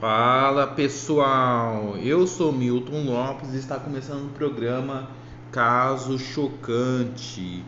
Fala pessoal, eu sou Milton Lopes e está começando o programa Caso Chocante.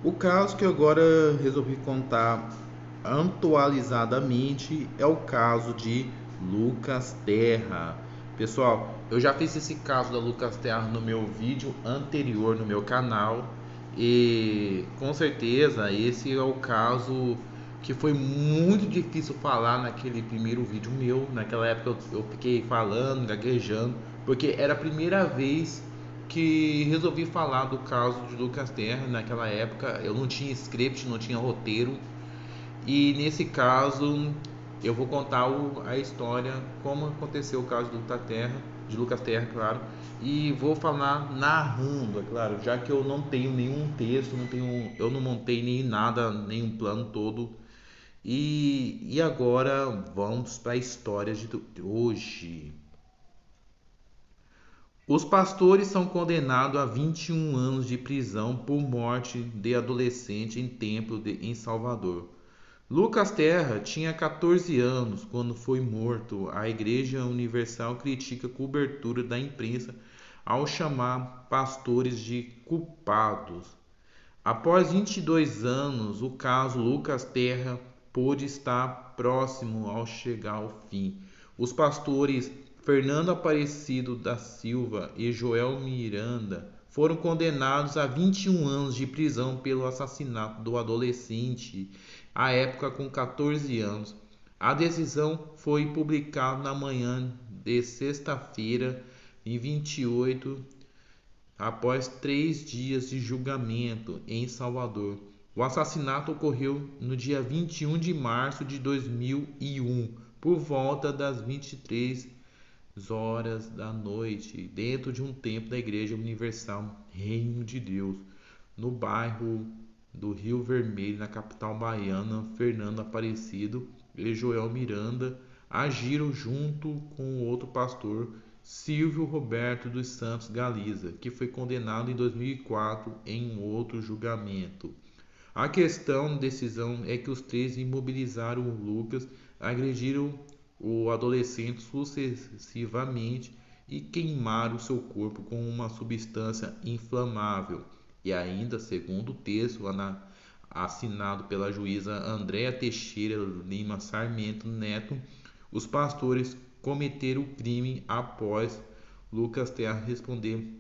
O caso que agora resolvi contar atualizadamente é o caso de Lucas Terra. Pessoal, eu já fiz esse caso da Lucas Terra no meu vídeo anterior no meu canal e com certeza esse é o caso que foi muito difícil falar naquele primeiro vídeo meu. Naquela época eu fiquei falando, gaguejando, porque era a primeira vez que resolvi falar do caso de Lucas Terra. Naquela época eu não tinha script, não tinha roteiro, e nesse caso eu vou contar a história, como aconteceu o caso de Lucas Terra, claro, e vou falar narrando, é claro, já que eu não tenho nenhum texto, eu não montei nem nada, nenhum plano todo. E agora vamos para a história de hoje. Os pastores são condenados a 21 anos de prisão por morte de adolescente em templo em Salvador. Lucas Terra tinha 14 anos quando foi morto. A Igreja Universal critica a cobertura da imprensa ao chamar pastores de culpados. Após 22 anos, o caso Lucas Terra pôde estar próximo ao chegar ao fim. Os pastores Fernando Aparecido da Silva e Joel Miranda foram condenados a 21 anos de prisão pelo assassinato do adolescente, à época com 14 anos. A decisão foi publicada na manhã de sexta-feira, em 28, após 3 dias de julgamento em Salvador. O assassinato ocorreu no dia 21 de março de 2001, por volta das 23 horas da noite, dentro de um templo da Igreja Universal Reino de Deus, no bairro do Rio Vermelho, na capital baiana. Fernando Aparecido e Joel Miranda agiram junto com o outro pastor, Silvio Roberto dos Santos Galiza, que foi condenado em 2004 em um outro julgamento. A questão da decisão é que os três imobilizaram o Lucas, agrediram o adolescente sucessivamente e queimaram seu corpo com uma substância inflamável. E ainda, segundo o texto assinado pela juíza Andréa Teixeira Lima Sarmento Neto, os pastores cometeram o crime após Lucas Terra responder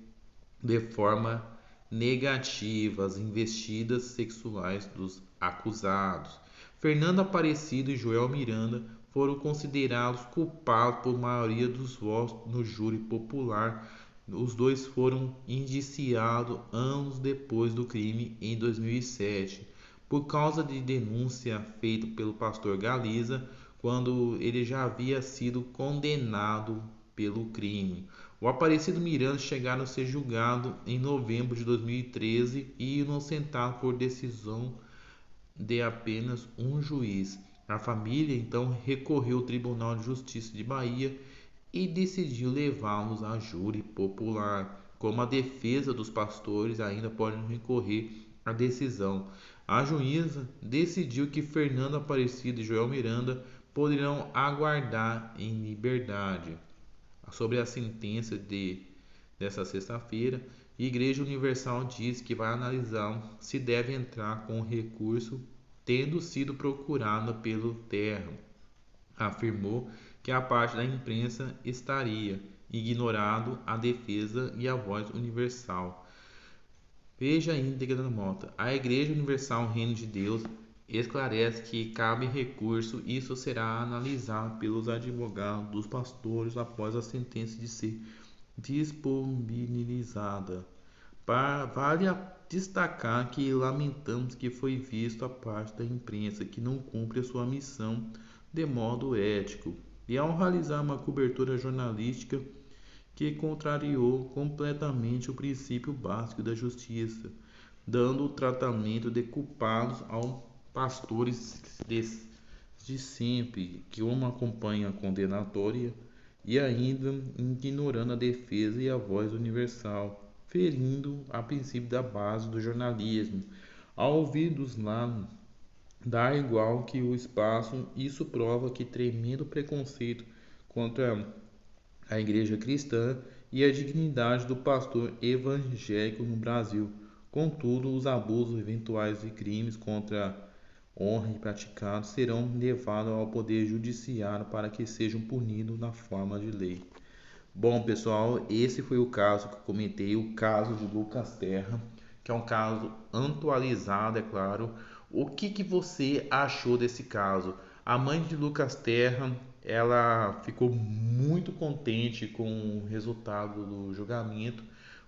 de forma negativa às investidas sexuais dos acusados. Fernando Aparecido e Joel Miranda foram considerados culpados por maioria dos votos no júri popular. Os dois foram indiciados anos depois do crime, em 2007, por causa de denúncia feita pelo pastor Galiza, quando ele já havia sido condenado pelo crime. O Aparecido Miranda chegaram a ser julgado em novembro de 2013 e inocentado por decisão de apenas um juiz. A família então recorreu ao Tribunal de Justiça de Bahia e decidiu levá-los a júri popular. Como a defesa dos pastores ainda pode recorrer à decisão, a juíza decidiu que Fernando Aparecido e Joel Miranda poderão aguardar em liberdade. Sobre a sentença dessa sexta-feira, a Igreja Universal diz que vai analisar se deve entrar com recurso, tendo sido procurada pelo Terra. Afirmou que a parte da imprensa estaria ignorado a defesa e a voz universal. Veja a íntegra da nota. A Igreja Universal Reino de Deus esclarece que cabe recurso e isso será analisado pelos advogados dos pastores após a sentença de ser disponibilizada. Vale destacar que lamentamos que foi visto a parte da imprensa que não cumpre a sua missão de modo ético e ao realizar uma cobertura jornalística que contrariou completamente o princípio básico da justiça, dando o tratamento de culpados aos pastores de sempre, que uma acompanha condenatória e ainda ignorando a defesa e a voz universal, ferindo a princípio da base do jornalismo. Ao ouvidos lá dar igual que o espaço, isso prova que tremendo preconceito contra a Igreja Cristã e a dignidade do pastor evangélico no Brasil. Contudo, os abusos eventuais e crimes contra a honra praticados serão levados ao Poder Judiciário para que sejam punidos na forma de lei. Bom, pessoal, esse foi o caso que eu comentei, o caso de Lucas Terra, que é um caso atualizado, é claro. O que você achou desse caso? A mãe de Lucas Terra, ela ficou muito contente com o resultado do julgamento.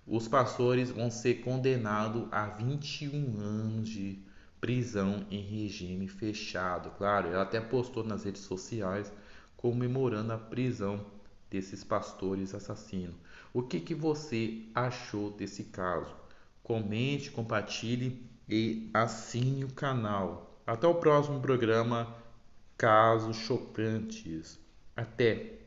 Os pastores vão ser condenados a 21 anos de prisão em regime fechado. Claro, ela até postou nas redes sociais comemorando a prisão desses pastores assassinos. O que você achou desse caso? Comente, compartilhe e assine o canal. Até o próximo programa, Casos Chocantes. Até!